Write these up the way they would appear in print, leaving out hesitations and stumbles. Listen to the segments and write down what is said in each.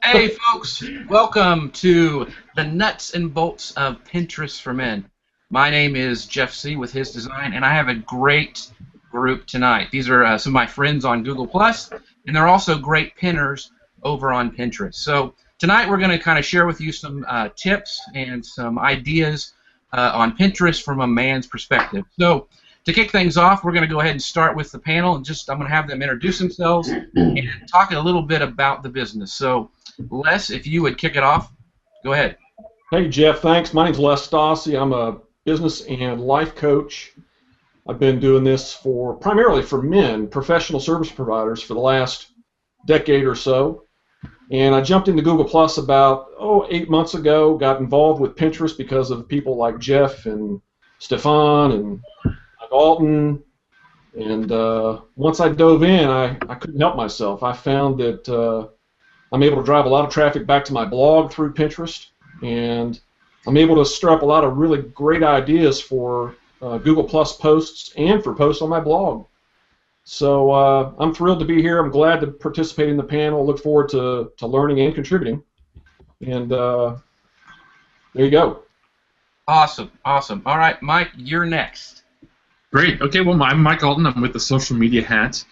Hey folks, welcome to the nuts and bolts of Pinterest for Men. My name is Jeff C. with His Design, and I have a great group tonight. These are some of my friends on Google Plus, and they're also great pinners over on Pinterest. So tonight we're going to kind of share with you some tips and some ideas on Pinterest from a man's perspective. So to kick things off, we're going to go ahead and start with the panel, and I'm going to have them introduce themselves and talk a little bit about the business. So Les, if you would kick it off, go ahead. Hey, Jeff, thanks. My name's Les Stassi. I'm a business and life coach. I've been doing this primarily for men, professional service providers, for the last decade or so. And I jumped into Google Plus about 8 months ago, got involved with Pinterest because of people like Jeff and Stefan and Alton. And once I dove in, I couldn't help myself. I found that I'm able to drive a lot of traffic back to my blog through Pinterest, and I'm able to stir up a lot of really great ideas for Google Plus posts and for posts on my blog. So I'm thrilled to be here. I'm glad to participate in the panel. Look forward to learning and contributing. And there you go. Awesome, awesome. All right, Mike, you're next. Great. Okay, well, I'm Mike Alton. I'm with the Social Media Hat,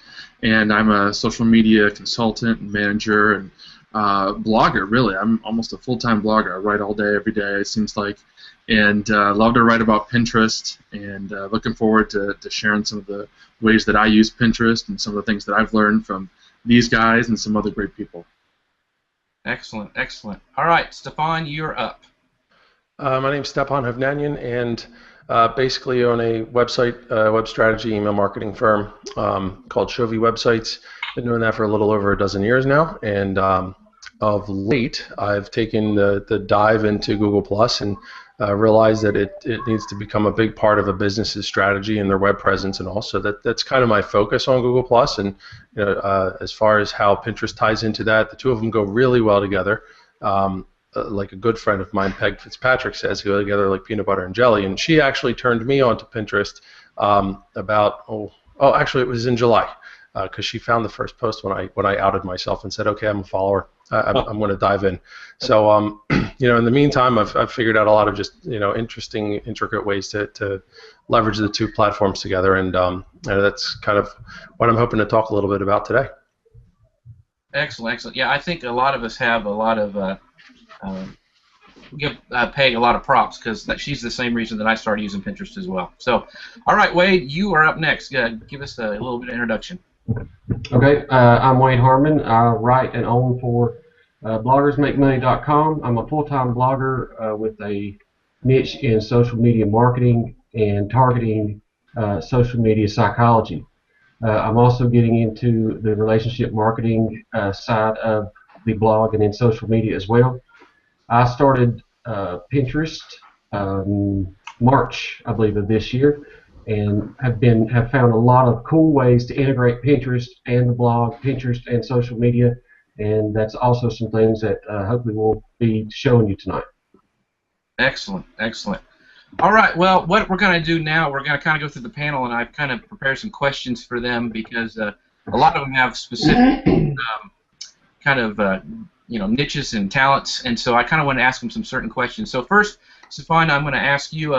and I'm a social media consultant and manager and blogger, really. I'm almost a full-time blogger. I write all day, every day, it seems like, and love to write about Pinterest, and looking forward to sharing some of the ways that I use Pinterest and some of the things that I've learned from these guys and some other great people. Excellent, excellent. All right, Stefan, you're up. My name's Stepan Hovnanian, and basically own a website, web strategy, email marketing firm called Shovi Websites. Been doing that for a little over a dozen years now, and of late I've taken the dive into Google Plus and realized that it needs to become a big part of a business's strategy and their web presence, and also that's kind of my focus on Google Plus. And as far as how Pinterest ties into that, the two of them go really well together. Like a good friend of mine, Peg Fitzpatrick, says, go together like peanut butter and jelly. And she actually turned me onto Pinterest actually it was in July, because she found the first post when I outed myself and said, okay, I'm a follower. I'm going to dive in. So in the meantime, I've figured out a lot of just interesting, intricate ways to leverage the two platforms together, and that's kind of what I'm hoping to talk a little bit about today. Excellent, excellent. Yeah, I think a lot of us have a lot of give Peg a lot of props, because she's the same reason that I started using Pinterest as well. So, all right, Wade, you are up next. Give us a little bit of introduction. Okay, I'm Wade Harmon. I write and own for bloggersmakemoney.com. I'm a full-time blogger with a niche in social media marketing and targeting social media psychology. I'm also getting into the relationship marketing side of the blog and in social media as well. I started Pinterest March, I believe, of this year, and have found a lot of cool ways to integrate Pinterest and the blog, Pinterest and social media, and that's also some things that hopefully we'll be showing you tonight. Excellent, excellent. All right, well, what we're going to do now, we're going to kind of go through the panel, and I've kind of prepared some questions for them, because a lot of them have specific niches and talents, and so I kind of want to ask them some certain questions. So first, Stefan, I'm going to ask you,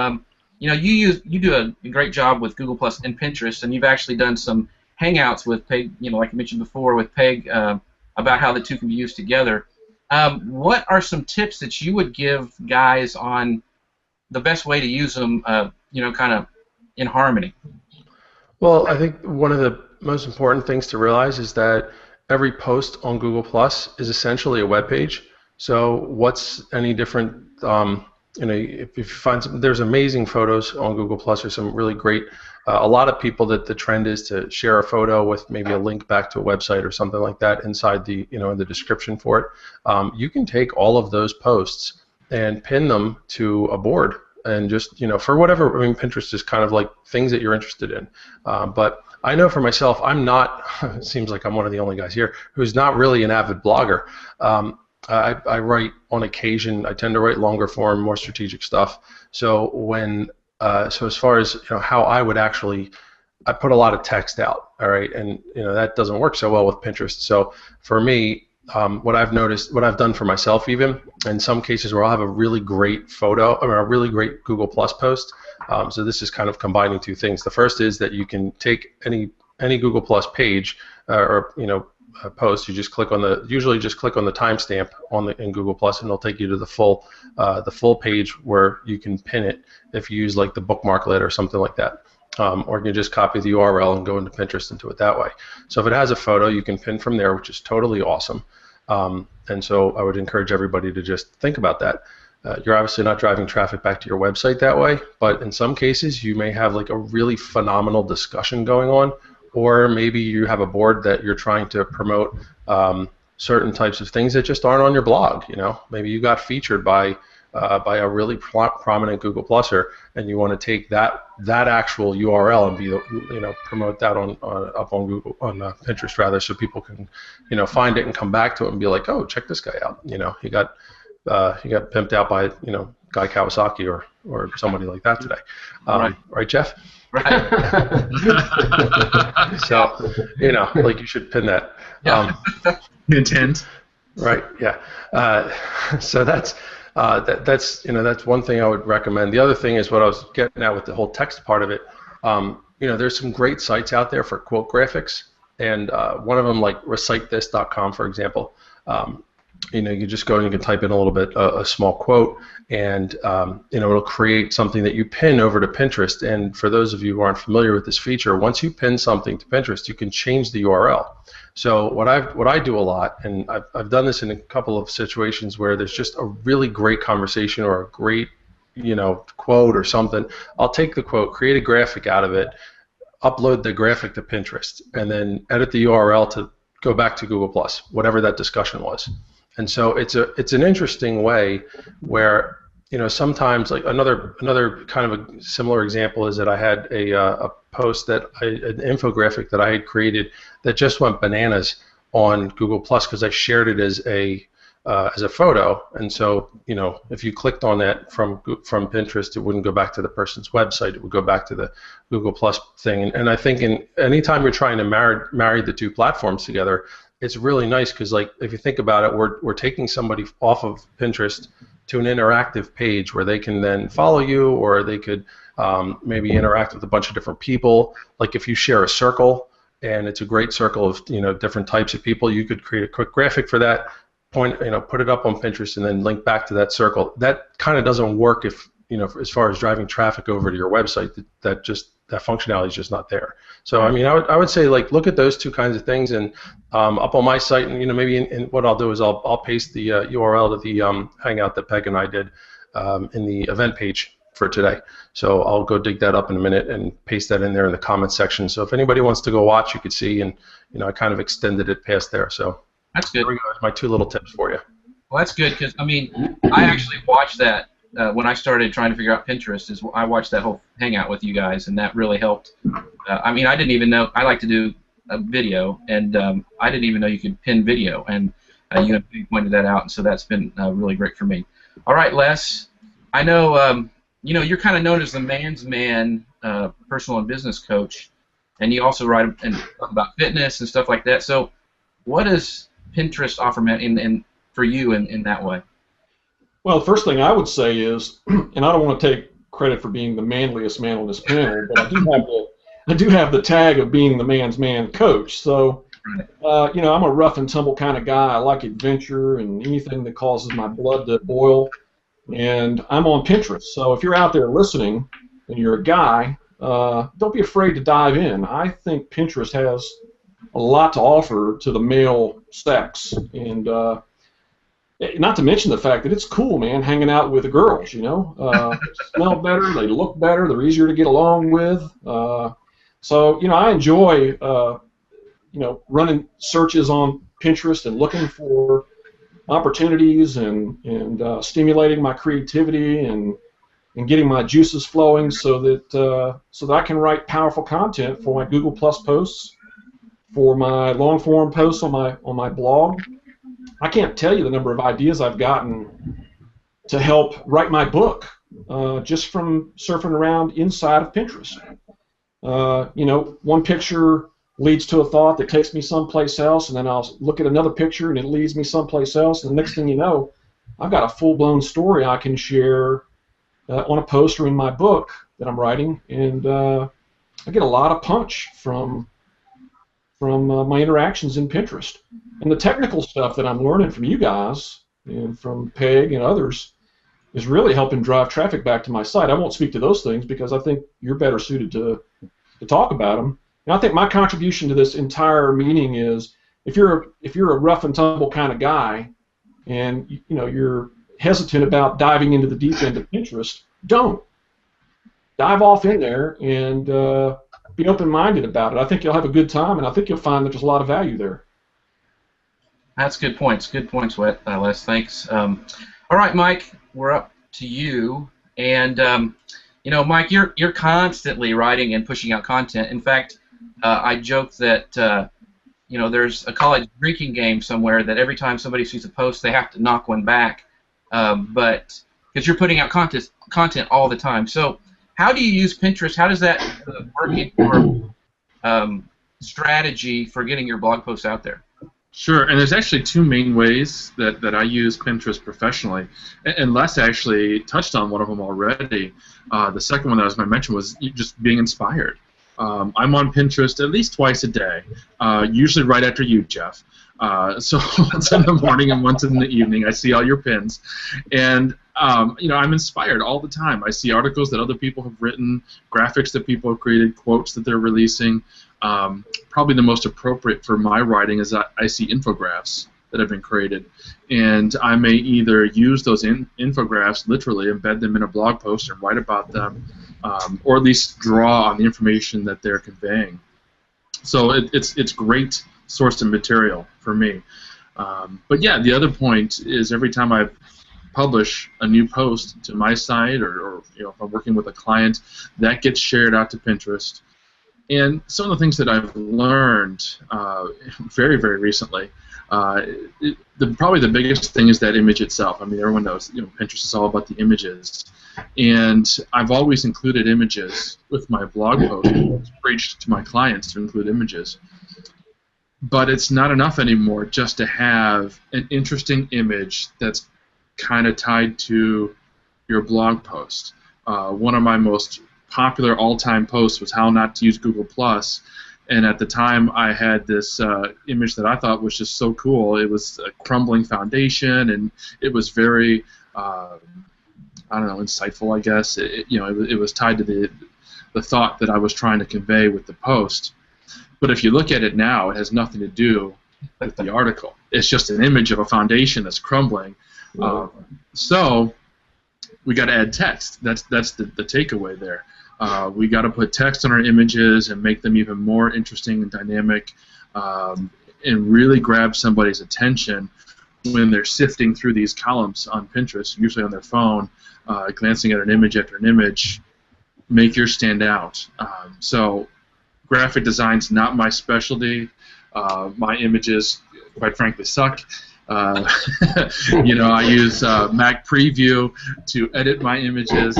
you do a great job with Google Plus and Pinterest, and you've actually done some hangouts with Peg, like I mentioned before, with Peg about how the two can be used together. What are some tips that you would give guys on the best way to use them, kind of in harmony? Well, I think one of the most important things to realize is that every post on Google Plus is essentially a web page. So what's any different? If you find there's amazing photos on Google Plus. There's some really great. A lot of people that the trend is to share a photo with maybe a link back to a website or something like that inside the in the description for it. You can take all of those posts and pin them to a board, and just for whatever. I mean, Pinterest is kind of like things that you're interested in, but I know for myself, I'm not. It seems like I'm one of the only guys here who's not really an avid blogger. I write on occasion. I tend to write longer form, more strategic stuff. So as far as how I would actually, I put a lot of text out. All right, and that doesn't work so well with Pinterest. So for me, what I've noticed, what I've done for myself even, in some cases where I'll have a really great photo, or a really great Google Plus post. So this is kind of combining two things. The first is that you can take any Google Plus page or post. You just click on usually just click on the timestamp in Google Plus, and it'll take you to the full page where you can pin it if you use like the bookmarklet or something like that. Or you can just copy the URL and go into Pinterest and do it that way. So if it has a photo, you can pin from there, which is totally awesome. And so I would encourage everybody to just think about that. You're obviously not driving traffic back to your website that way, but in some cases you may have like a really phenomenal discussion going on, or maybe you have a board that you're trying to promote certain types of things that just aren't on your blog. Maybe you got featured by a really prominent Google Pluser, and you want to take that actual URL and promote that up on Google, on Pinterest rather, so people can find it and come back to it and be like, oh, check this guy out. He got pimped out by Guy Kawasaki or somebody like that today. Right, Jeff? Right. So like you should pin that. Yeah. Intent. Right. Yeah. So that's one thing I would recommend. The other thing is what I was getting at with the whole text part of it. There's some great sites out there for quote graphics, and one of them, like recitethis.com, for example. You just go and you can type in a little bit, a small quote, and it'll create something that you pin over to Pinterest. And for those of you who aren't familiar with this feature, once you pin something to Pinterest, you can change the URL. So what I do a lot, and I've done this in a couple of situations where there's just a really great conversation or a great quote or something. I'll take the quote, create a graphic out of it, upload the graphic to Pinterest, and then edit the URL to go back to Google Plus, whatever that discussion was. And so it's an interesting way where sometimes, like another kind of a similar example is that I had a post an infographic that I had created that just went bananas on Google Plus because I shared it as a photo, and so if you clicked on that from Pinterest, it wouldn't go back to the person's website. It would go back to the Google Plus thing. And I think anytime you're trying to marry the two platforms together, it's really nice because, like, if you think about it, we're taking somebody off of Pinterest to an interactive page where they can then follow you, or they could maybe interact with a bunch of different people. Like if you share a circle and it's a great circle of different types of people, you could create a quick graphic for that, put it up on Pinterest, and then link back to that circle. That kind of doesn't work if as far as driving traffic over to your website. That functionality is just not there. So I mean, I would say, like, look at those two kinds of things, and up on my site, and maybe in what I'll do is I'll paste the URL to the Hangout that Peg and I did in the event page for today. So I'll go dig that up in a minute and paste that in there in the comments section. So if anybody wants to go watch, you could see, and I kind of extended it past there. So that's good. There we go. That's my two little tips for you. Well, that's good because I mean, I actually watched that. When I started trying to figure out Pinterest, I watched that whole hangout with you guys, and that really helped. I mean, I didn't even know. I like to do a video, and I didn't even know you could pin video, and you pointed that out, and so that's been really great for me. All right, Les, I know you're kind of known as the man's man personal and business coach, and you also write and talk about fitness and stuff like that. So, what does Pinterest offer for you in that way? Well, the first thing I would say is, and I don't want to take credit for being the manliest man on this panel, but I do have the tag of being the man's man coach. So, I'm a rough and tumble kind of guy. I like adventure and anything that causes my blood to boil. And I'm on Pinterest. So if you're out there listening and you're a guy, don't be afraid to dive in. I think Pinterest has a lot to offer to the male sex, and not to mention the fact that it's cool, man, hanging out with the girls, smell better, they look better, they're easier to get along with. So, I enjoy, running searches on Pinterest and looking for opportunities and stimulating my creativity and getting my juices flowing so that I can write powerful content for my Google Plus posts, for my long form posts on my blog. I can't tell you the number of ideas I've gotten to help write my book just from surfing around inside of Pinterest. One picture leads to a thought that takes me someplace else, and then I'll look at another picture and it leads me someplace else, and the next thing you know, I've got a full-blown story I can share on a post or in my book that I'm writing, and I get a lot of punch from my interactions in Pinterest. And the technical stuff that I'm learning from you guys and from Peg and others is really helping drive traffic back to my site. I won't speak to those things because I think you're better suited to talk about them. And I think my contribution to this entire meeting is if you're a rough and tumble kind of guy and you're hesitant about diving into the deep end of Pinterest, don't. Dive off in there and be open-minded about it. I think you'll have a good time, and I think you'll find that there's a lot of value there. That's good points. Good points, Les. Thanks. All right, Mike, we're up to you. And Mike, you're constantly writing and pushing out content. In fact, I joke that there's a college drinking game somewhere that every time somebody sees a post, they have to knock one back. But because you're putting out content all the time. So how do you use Pinterest? How does that work in your strategy for getting your blog posts out there? Sure, and there's actually two main ways that I use Pinterest professionally, and Les actually touched on one of them already. The second one that I was going to mention was just being inspired. I'm on Pinterest at least twice a day, usually right after you, Jeff. So once in the morning and once in the evening, I see all your pins, and I'm inspired all the time. I see articles that other people have written, graphics that people have created, quotes that they're releasing. Probably the most appropriate for my writing is that I see infographics that have been created, and I may either use those infographics literally, embed them in a blog post and write about them, or at least draw on the information that they're conveying. So it's great source of material for me. But yeah, the other point is every time I publish a new post to my site, or if I'm working with a client, that gets shared out to Pinterest. And some of the things that I've learned very, very recently, probably the biggest thing is that image itself. I mean, everyone knows Pinterest is all about the images, and I've always included images with my blog posts. Preached to my clients to include images. But it's not enough anymore just to have an interesting image that's kind of tied to your blog post. One of my most popular all-time posts was how not to use Google+, and at the time I had this image that I thought was just so cool. It was a crumbling foundation, and it was very, insightful, I guess. It was tied to the thought that I was trying to convey with the post. But if you look at it now, it has nothing to do with the article. It's just an image of a foundation that's crumbling. So we got to add text. That's the takeaway there. We got to put text on our images and make them even more interesting and dynamic, and really grab somebody's attention when they're sifting through these columns on Pinterest, usually on their phone, glancing at an image after an image. Make yours stand out. So graphic design's not my specialty. My images, quite frankly, suck. I use Mac Preview to edit my images.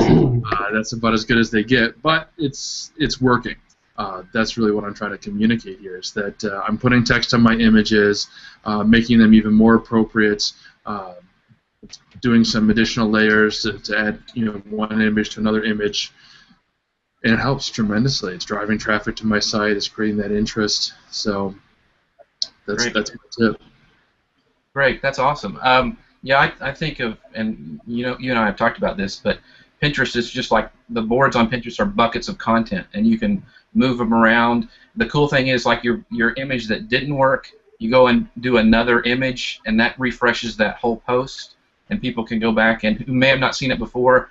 That's about as good as they get, but it's working. That's really what I'm trying to communicate here, is that I'm putting text on my images, making them even more appropriate, doing some additional layers to add one image to another image. And it helps tremendously. It's driving traffic to my site. It's creating that interest. So that's my tip. Great. That's awesome. I think of, and you and I have talked about this, but Pinterest is just like the boards on Pinterest are buckets of content, and you can move them around. The cool thing is, like your image that didn't work, you go and do another image, and that refreshes that whole post, and people can go back and who may have not seen it before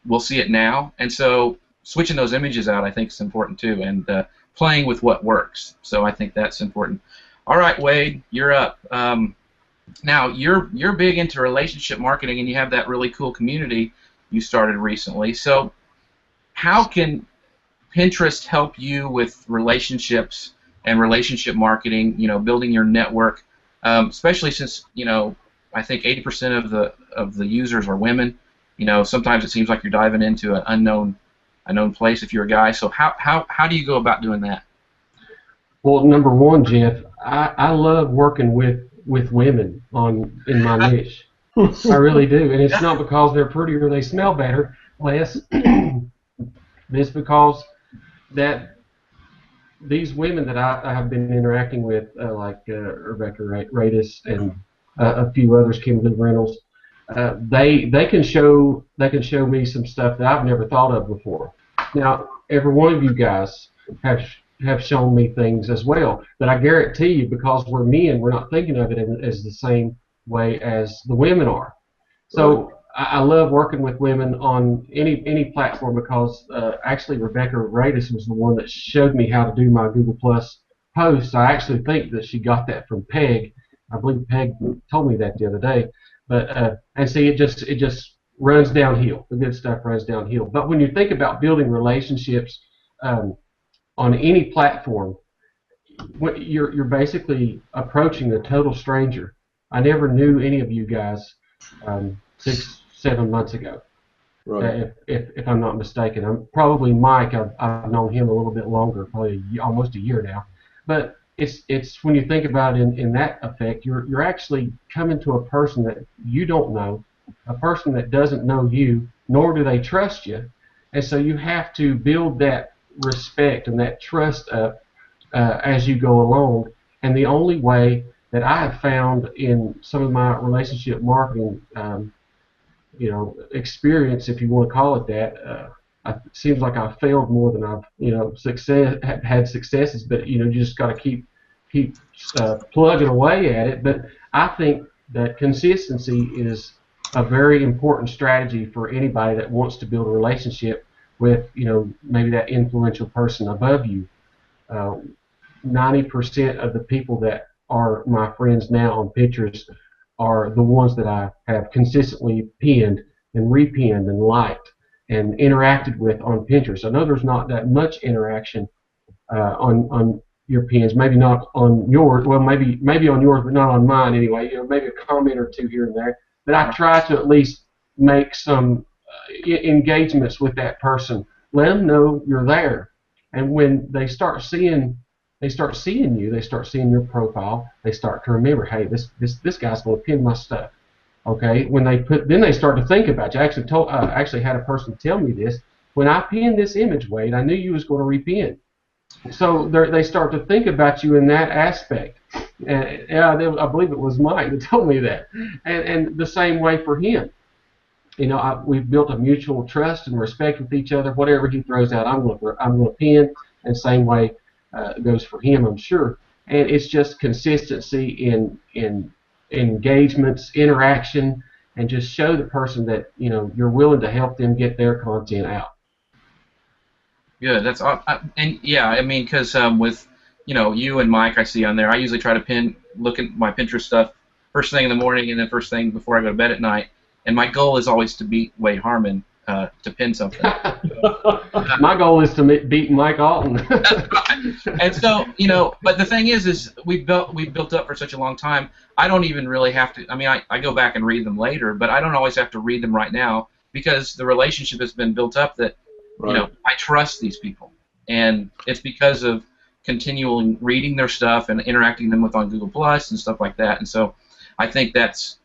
will see it now. And so switching those images out, I think, is important too, and playing with what works. So I think that's important. All right, Wade, you're up. Now you're big into relationship marketing, and you have that really cool community you started recently. So how can Pinterest help you with relationships and relationship marketing? Building your network, especially since I think 80% of the users are women. Sometimes it seems like you're diving into an unknown place if you're a guy. So how do you go about doing that? Well, number one, Jeff, I love working with women in my niche. I really do, and it's not because they're prettier or they smell better, less. It's because that these women that I have been interacting with, like Rebecca Radis and a few others, Kimberly Reynolds, they can show me some stuff that I've never thought of before. Now, every one of you guys have shown me things as well, but I guarantee you, because we're men, we're not thinking of it as the same way as the women are. So I love working with women on any platform, because actually Rebecca Radis was the one that showed me how to do my Google Plus posts. I actually think that she got that from Peg. I believe Peg told me that the other day. But and see, it just runs downhill. The good stuff runs downhill. But when you think about building relationships on any platform, you're basically approaching a total stranger. I never knew any of you guys 6-7 months ago, Right. if I'm not mistaken. I'm probably Mike. I've known him a little bit longer, probably almost a year now. But it's when you think about it in that effect, you're actually coming to a person that you don't know, a person that doesn't know you, nor do they trust you, and so you have to build that respect and that trust up as you go along. And the only way that I have found in some of my relationship marketing, experience, if you want to call it that, it seems like I've failed more than I've, had successes. But you just got to keep plugging away at it. But I think that consistency is a very important strategy for anybody that wants to build a relationship with, maybe that influential person above you. 90% of the people that are my friends now on Pinterest are the ones that I have consistently pinned and repinned and liked and interacted with on Pinterest. I know there's not that much interaction on your pins, maybe not on yours. Well, maybe on yours, but not on mine anyway. Maybe a comment or two here and there. But I try to at least make some engagements with that person. Let them know you're there, and when they start seeing you, they start seeing your profile, they start to remember, hey, this guy's going to pin my stuff. Okay, then they start to think about you. I actually had a person tell me this. When I pinned this image, Wade, I knew you was going to repin. So they start to think about you in that aspect. And I believe it was Mike that told me that. And the same way for him. We've built a mutual trust and respect with each other. Whatever he throws out, I'm going to pin. And same way goes for him, I'm sure. And it's just consistency in engagements, interaction, and just show the person that you're willing to help them get their content out. Good. That's and yeah, I mean, because with you and Mike, I see on there, I usually try to look at my Pinterest stuff first thing in the morning and then first thing before I go to bed at night. And my goal is always to beat Wade Harmon to pin something. My goal is to beat Mike Alton. And so, but the thing is we've built up for such a long time. I don't even really have to. I mean, I go back and read them later, but I don't always have to read them right now because the relationship has been built up that I trust these people, and it's because of continually reading their stuff and interacting them with on Google Plus and stuff like that. And so, I think that's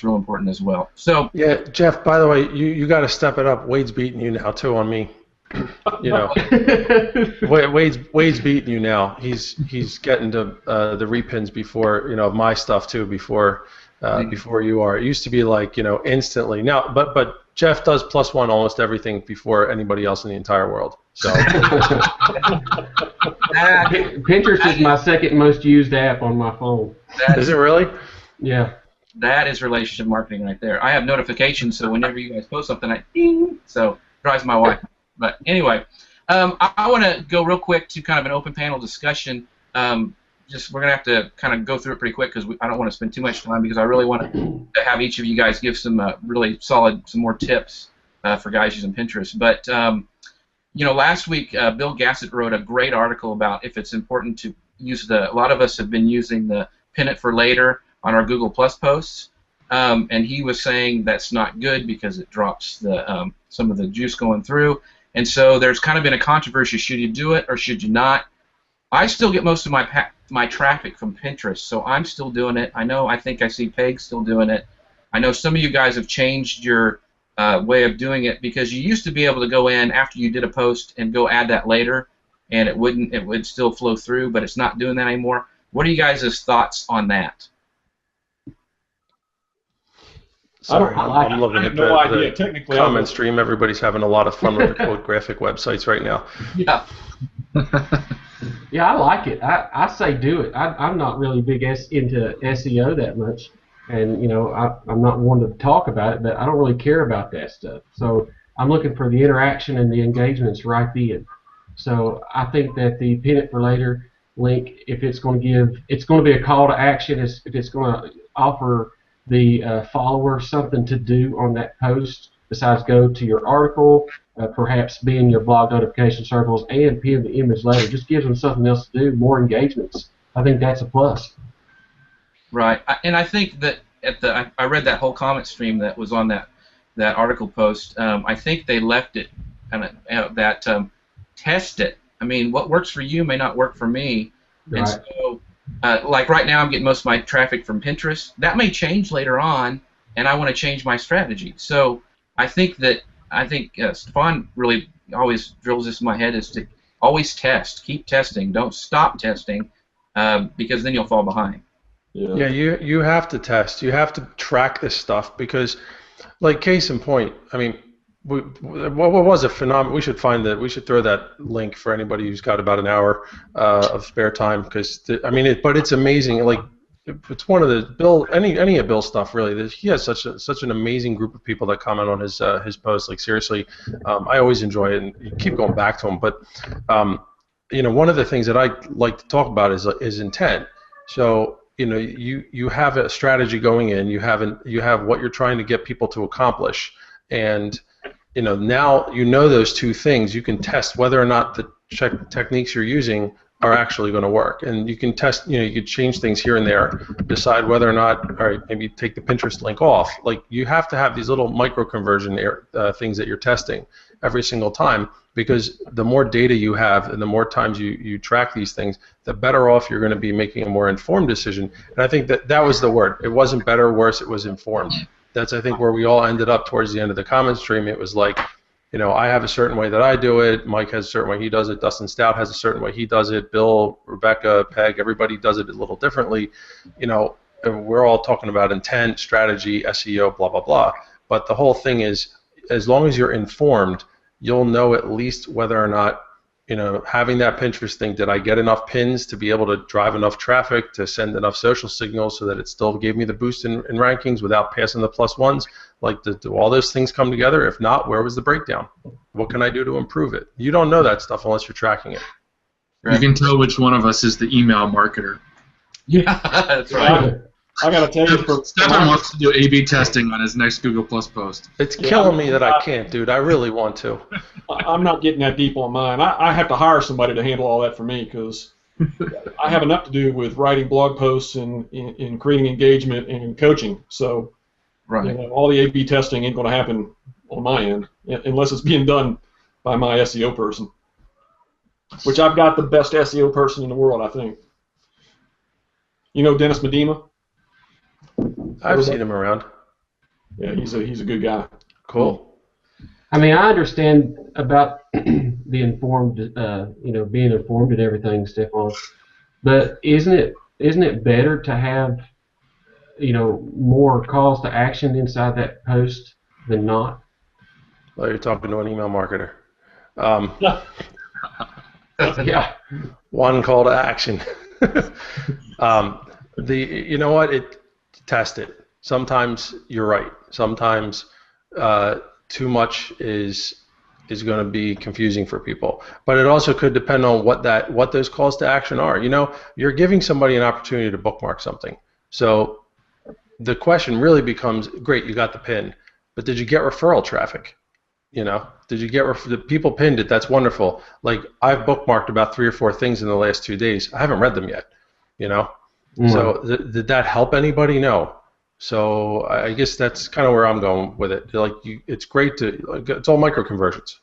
real important as well. So yeah, Jeff. By the way, you got to step it up. Wade's beating you now too on me. Wade's beating you now. He's getting to the repins before my stuff too before you are. It used to be like instantly now, but Jeff does +1 almost everything before anybody else in the entire world. So Pinterest is my second most used app on my phone. Is it really? Yeah. That is relationship marketing right there. I have notifications, so whenever you guys post something, ding. So drives my wife. But anyway, I want to go real quick to kind of an open panel discussion. We're gonna have to kind of go through it pretty quick because I don't want to spend too much time because I really want to have each of you guys give some really solid, some more tips for guys using Pinterest. But last week Bill Gassett wrote a great article about if it's important to use a lot of us have been using the pin it for later on our Google Plus posts, and he was saying that's not good because it drops the some of the juice going through. And so there's kind of been a controversy: should you do it or should you not? I still get most of my traffic from Pinterest, so I'm still doing it. I think I see Peg still doing it. I know some of you guys have changed your way of doing it, because you used to be able to go in after you did a post and go add that later, and it would still flow through, but it's not doing that anymore. What are you guys' thoughts on that? Sorry, I I'm looking have at no idea. the Technically, comment stream. Everybody's having a lot of fun with the code graphic websites right now. Yeah. Yeah, I like it. I say do it. I'm not really big into SEO that much, and I'm not one to talk about it, but I don't really care about that stuff. So I'm looking for the interaction and the engagements right then. So I think that the pin it for later link, if it's going to be a call to action, if it's going to offer the follower something to do on that post besides go to your article, perhaps be in your blog notification circles, and pin the image later. Just gives them something else to do, more engagements. I think that's a plus. Right, and I think that I read that whole comment stream that was on that article post. I think they left it test it. I mean, what works for you may not work for me, Right. and so like right now I'm getting most of my traffic from Pinterest. That may change later on, and I want to change my strategy. So I think Stefan really always drills this in my head, is to always test, keep testing, don't stop testing, because then you'll fall behind. Yeah, you have to test. You have to track this stuff, because, like, case in point, I mean, what was a phenomenon? We should throw that link for anybody who's got about an hour of spare time, because but it's amazing. Like, it's one of the Bill, any of Bill's stuff really. He has such an amazing group of people that comment on his posts. Like, seriously, I always enjoy it, and you keep going back to him. But one of the things that I like to talk about is intent. So you have a strategy going in. You have what you're trying to get people to accomplish, and now those two things. You can test whether or not the techniques you're using are actually going to work, and you can test. You could change things here and there, decide whether or not, all right, maybe take the Pinterest link off. Like, you have to have these little micro conversion things that you're testing every single time, because the more data you have and the more times you track these things, the better off you're going to be making a more informed decision. And I think that was the word. It wasn't better or worse. It was informed. That's, I think, where we all ended up towards the end of the comment stream. It was like, I have a certain way that I do it. Mike has a certain way he does it. Dustin Stout has a certain way he does it. Bill, Rebecca, Peg, everybody does it a little differently. We're all talking about intent, strategy, SEO, blah, blah, blah. But the whole thing is, as long as you're informed, you'll know at least whether or not, having that Pinterest thing, did I get enough pins to be able to drive enough traffic to send enough social signals so that it still gave me the boost in rankings without passing the +1s? Like, do all those things come together? If not, where was the breakdown? What can I do to improve it? You don't know that stuff unless you're tracking it. You can tell which one of us is the email marketer. Yeah, that's right. I got to tell you, Stefan wants to do A/B testing on his next Google Plus post. It's killing me that I can't, dude. I really want to. I'm not getting that deep on mine. I have to hire somebody to handle all that for me, because I have enough to do with writing blog posts and in creating engagement and coaching. So, Right. all the A/B testing ain't going to happen on my end unless it's being done by my SEO person, which I've got the best SEO person in the world, I think. Dennis Medema? I've seen him around. Yeah, he's a good guy. Cool. I mean, I understand about the informed, being informed and everything, Stefan. But isn't it better to have, more calls to action inside that post than not? Well, you're talking to an email marketer. Yeah. One call to action. Test it. Sometimes you're right. Sometimes too much is going to be confusing for people. But it also could depend on what those calls to action are. You're giving somebody an opportunity to bookmark something. So the question really becomes, great, you got the pin, but did you get referral traffic? Did you get the people pinned it? That's wonderful. Like, I've bookmarked about 3 or 4 things in the last 2 days. I haven't read them yet. So did that help anybody? No. So I guess that's kind of where I'm going with it. It's great it's all micro conversions.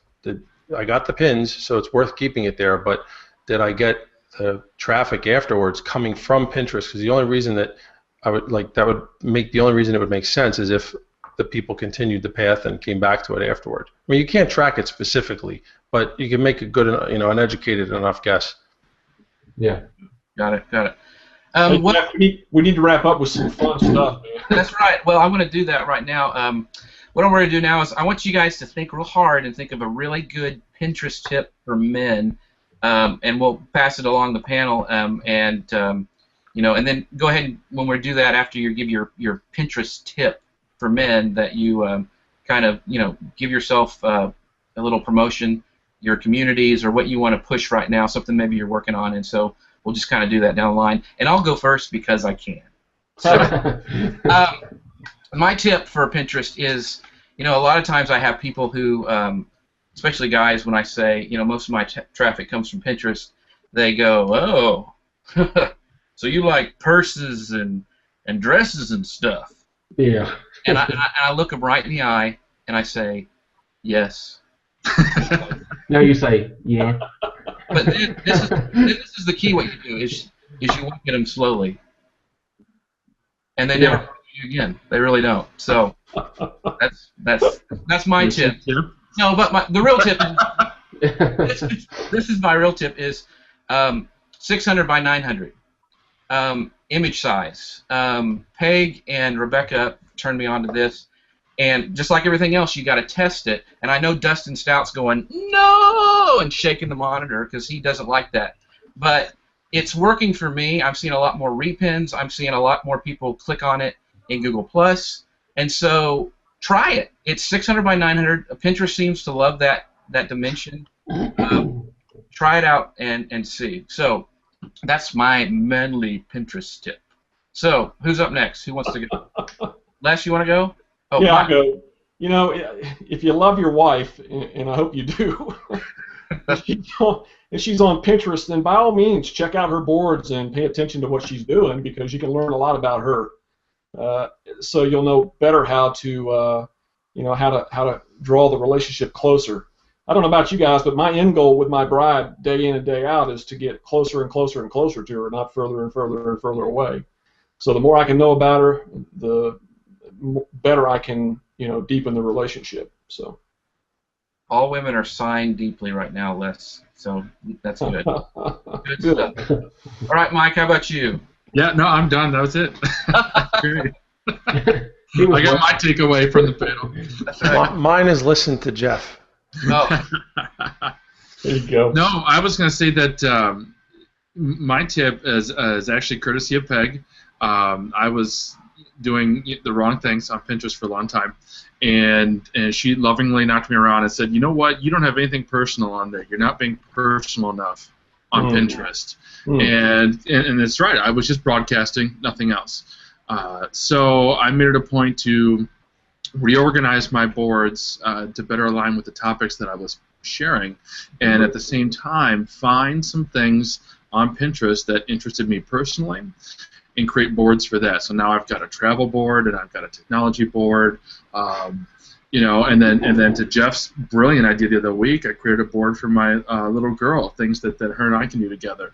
I got the pins, so it's worth keeping it there. But did I get the traffic afterwards coming from Pinterest, because the only reason that the only reason it would make sense is if the people continued the path and came back to it afterward. I mean, you can't track it specifically, but you can make a good, an educated enough guess. Yeah. Got it. Hey, Jeff, we need to wrap up with some fun stuff, man. That's right. Well, I'm going to do that right now. What I'm going to do now is I want you guys to think real hard and think of a really good Pinterest tip for men, and we'll pass it along the panel, and then go ahead and when we do that, after you give your Pinterest tip for men, that you give yourself a little promotion, your communities, or what you want to push right now, something maybe you're working on, and so we'll just kind of do that down the line. And I'll go first because I can. So, my tip for Pinterest is, a lot of times I have people who, especially guys, when I say, most of my traffic comes from Pinterest, they go, oh, so you like purses and dresses and stuff. Yeah. And I look them right in the eye and I say, yes. No, you say, yeah. But this is the key. What you do is you look at them slowly, and they never look at you again. They really don't. So that's my tip. No, but the real tip is this is my real tip is 600 by 900 image size. Peg and Rebecca turned me on to this. And just like everything else, you got to test it. And I know Dustin Stout's going, no, and shaking the monitor because he doesn't like that. But it's working for me. I'm seeing a lot more repins. I'm seeing a lot more people click on it in Google+. And so try it. It's 600 by 900. Pinterest seems to love that dimension. Try it out and see. So that's my manly Pinterest tip. So who's up next? Who wants to go? Les, you want to go? Oh, yeah, I'll go. If you love your wife, and I hope you do, if she's on Pinterest, then by all means check out her boards and pay attention to what she's doing, because you can learn a lot about her. So you'll know better how to, how to draw the relationship closer. I don't know about you guys, but my end goal with my bride, day in and day out, is to get closer and closer and closer to her, not further and further and further away. So the more I can know about her, the better I can, deepen the relationship. So all women are signed deeply right now, Les. So that's good. Good stuff. All right, Mike, how about you? Yeah, no, I'm done. That was it. I got my takeaway from the panel. That's right. Mine is listen to Jeff. Oh. There you go. No, I was going to say that my tip is actually courtesy of Peg. I was doing the wrong things on Pinterest for a long time, and she lovingly knocked me around and said, you know what, you don't have anything personal on there. You're not being personal enough on Pinterest. And it's right. I was just broadcasting, nothing else. So I made it a point to reorganize my boards to better align with the topics that I was sharing, and at the same time find some things on Pinterest that interested me personally and create boards for that. So now I've got a travel board and I've got a technology board, and then to Jeff's brilliant idea the other week, I created a board for my little girl, things that her and I can do together.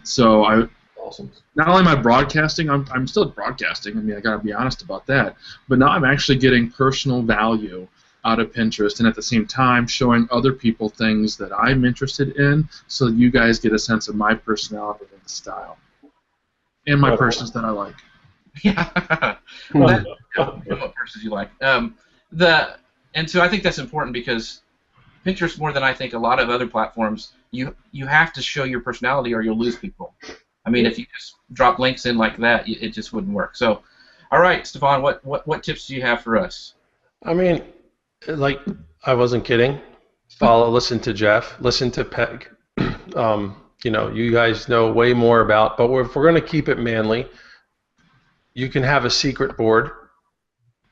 So awesome. Not only am I broadcasting, I'm still broadcasting. I mean, I got to be honest about that. But now I'm actually getting personal value out of Pinterest, and at the same time showing other people things that I'm interested in, so you guys get a sense of my personality and style. And my persons that I like. Yeah. What persons you like. And so I think that's important, because Pinterest, more than I think a lot of other platforms, you have to show your personality or you'll lose people. I mean, if you just drop links in like that, it just wouldn't work. So, all right, Stefan, what tips do you have for us? I mean, like, I wasn't kidding. Listen to Jeff, listen to Peg. You guys know way more about, but if we're going to keep it manly, you can have a secret board.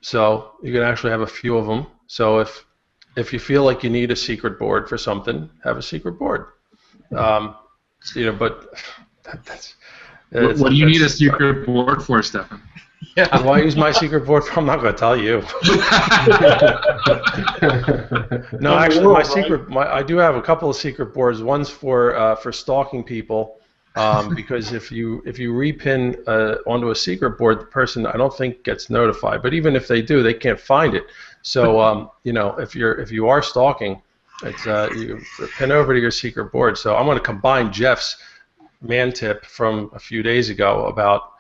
So you can actually have a few of them. So if you feel like you need a secret board for something, have a secret board. But what do you need a secret board for, Stefan? Yeah. What do I use my secret board for? I'm not going to tell you. No, actually, I do have a couple of secret boards. One's for stalking people, because if you repin onto a secret board, the person I don't think gets notified. But even if they do, they can't find it. So if you are stalking, it's you pin over to your secret board. So I'm going to combine Jeff's man tip from a few days ago about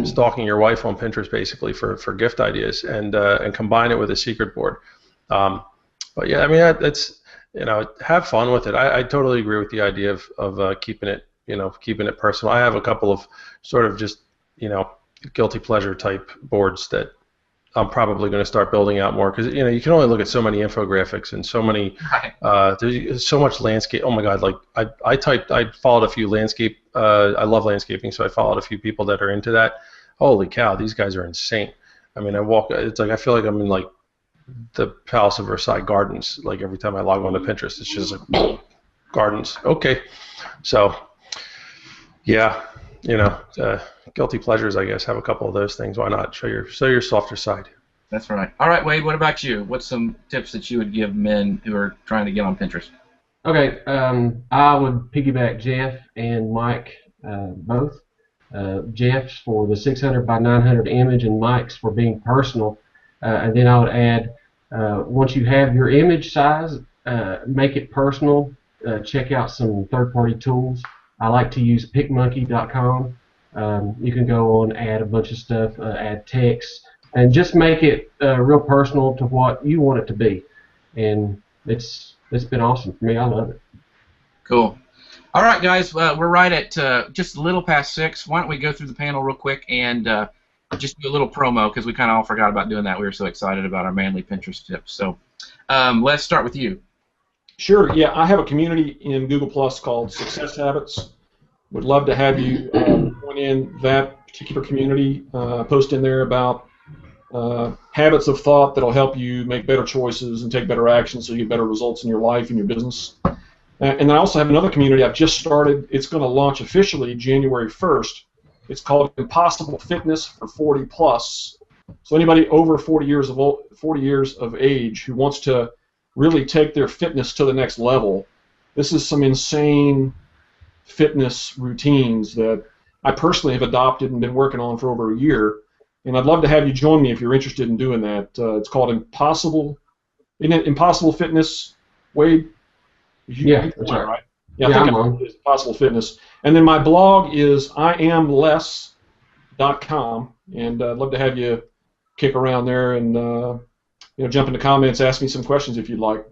stalking your wife on Pinterest basically for gift ideas, and combine it with a secret board. But yeah, I mean that's have fun with it. I totally agree with the idea of keeping it personal. I have a couple of sort of just guilty pleasure type boards that I'm probably going to start building out more, because you can only look at so many infographics and so many there's so much landscape. Oh my God! Like I followed a few landscape. I love landscaping, so I followed a few people that are into that. Holy cow! These guys are insane. I mean, it's like I feel like I'm in like the Palace of Versailles Gardens. Like every time I log on to Pinterest, it's just like gardens. Okay, so yeah. Guilty pleasures, I guess. Have a couple of those things. Why not? Show your softer side. That's right. All right, Wade, what about you? What's some tips that you would give men who are trying to get on Pinterest? Okay, I would piggyback Jeff and Mike both. Jeff's for the 600 by 900 image, and Mike's for being personal. And then I would add, once you have your image size, make it personal. Check out some third-party tools. I like to use PicMonkey.com. You can go on, add a bunch of stuff, add text, and just make it real personal to what you want it to be. And it's been awesome for me. I love it. Cool. All right, guys, we're right at just a little past 6. Why don't we go through the panel real quick and just do a little promo, because we kind of all forgot about doing that. We were so excited about our manly Pinterest tips. So let's start with you. Sure. Yeah, I have a community in Google Plus called Success Habits. Would love to have you join in that particular community. Post in there about habits of thought that'll help you make better choices and take better action so you get better results in your life and your business. And I also have another community I've just started. It's going to launch officially January 1st. It's called Impossible Fitness for 40 Plus. So anybody over 40 years of age who wants to really take their fitness to the next level, this is some insane fitness routines that I personally have adopted and been working on for over a year. And I'd love to have you join me if you're interested in doing that. It's called Impossible Fitness. Wade? Yeah, that's right. Yeah, I think it's Impossible Fitness. And then my blog is iamless.com, and I'd love to have you kick around there and jump in the comments, ask me some questions if you'd like.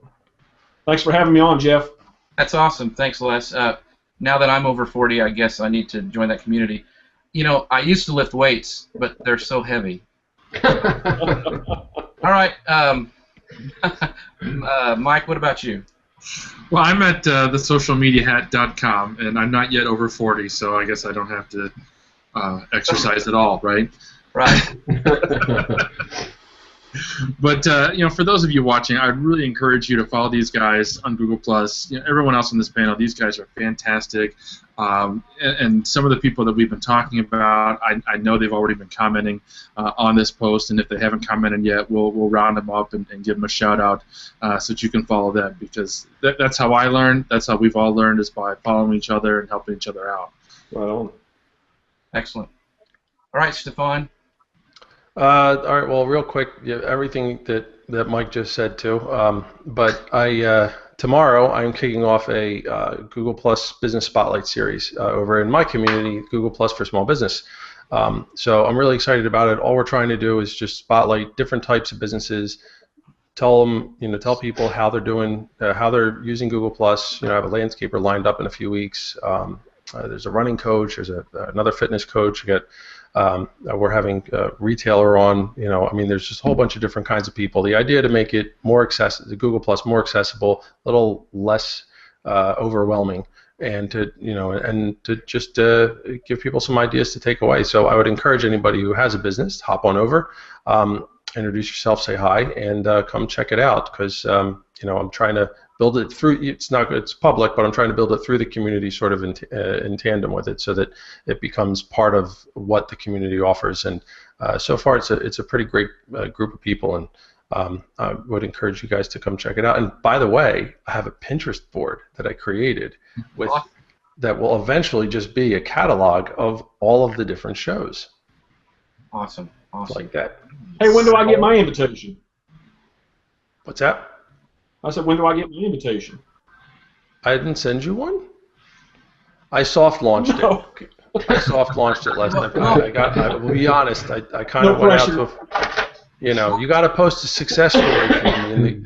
Thanks for having me on, Jeff. That's awesome. Thanks, Les. Now that I'm over 40, I guess I need to join that community. I used to lift weights, but they're so heavy. All right. Mike, what about you? Well, I'm at thesocialmediahat.com, and I'm not yet over 40, so I guess I don't have to exercise at all, right? Right. But for those of you watching, I'd really encourage you to follow these guys on Google+. Everyone else on this panel, these guys are fantastic. And some of the people that we've been talking about, I know they've already been commenting on this post, and if they haven't commented yet, we'll round them up and give them a shout out so that you can follow them, because that's how I learned. That's how we've all learned, is by following each other and helping each other out. Right on. Excellent. All right, Stefan. All right. Well, real quick, everything that Mike just said too. But tomorrow I'm kicking off a Google Plus Business Spotlight series over in my community, Google Plus for Small Business. So I'm really excited about it. All we're trying to do is just spotlight different types of businesses. Tell people how they're doing, how they're using Google Plus. I have a landscaper lined up in a few weeks. There's a running coach. There's another fitness coach. We're having a retailer on. There's just a whole bunch of different kinds of people. The idea to make it more accessible, the Google Plus more accessible, a little less overwhelming, and to just give people some ideas to take away. So I would encourage anybody who has a business to hop on over, introduce yourself, say hi, and come check it out, because I'm trying to build it through. It's public, but I'm trying to build it through the community, sort of in tandem with it, so that it becomes part of what the community offers. And so far, it's a pretty great group of people, and I would encourage you guys to come check it out. And by the way, I have a Pinterest board that I created that will eventually just be a catalog of all of the different shows. Awesome. Like that. Hey, when do I get my invitation? What's that? I said, when do I get my invitation? I didn't send you one? I soft launched it. I soft launched it last night. I will be honest, I kind of went out to, you got to post a success story for me.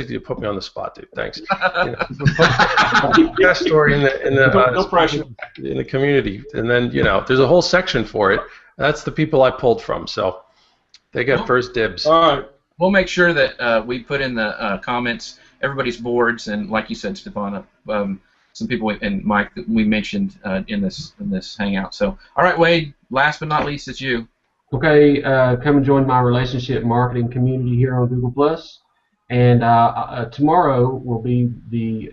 You put me on the spot, dude. Thanks. Post a success story in the community, and then there's a whole section for it. That's the people I pulled from, so they get first dibs. All right. We'll make sure that we put in the comments everybody's boards, and like you said, Stefan, some people and Mike that we mentioned in this hangout. So, all right, Wade. Last but not least, it's you. Okay, come and join my relationship marketing community here on Google Plus, and tomorrow will be the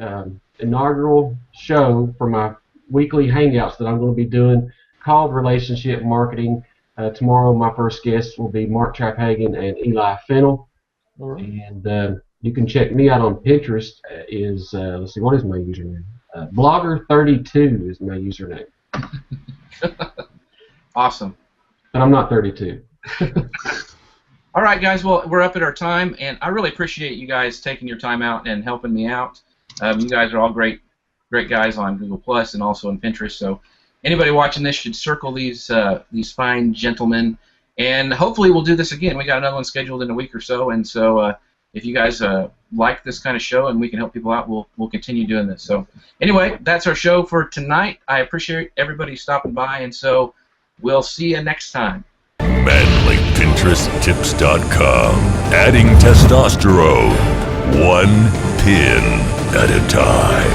inaugural show for my weekly hangouts that I'm going to be doing, called Relationship Marketing. Tomorrow, my first guests will be Mark Traphagen and Eli Fennell, and you can check me out on Pinterest. Let's see, what is my username? Blogger32 is my username. Awesome. But I'm not 32. All right, guys. Well, we're up at our time, and I really appreciate you guys taking your time out and helping me out. You guys are all great guys on Google Plus and also on Pinterest. So anybody watching this should circle these fine gentlemen, and hopefully we'll do this again. We got another one scheduled in a week or so, and so if you guys like this kind of show and we can help people out, we'll continue doing this. So anyway, that's our show for tonight. I appreciate everybody stopping by, and so we'll see you next time. ManlyPinterestTips.com. Adding testosterone, one pin at a time.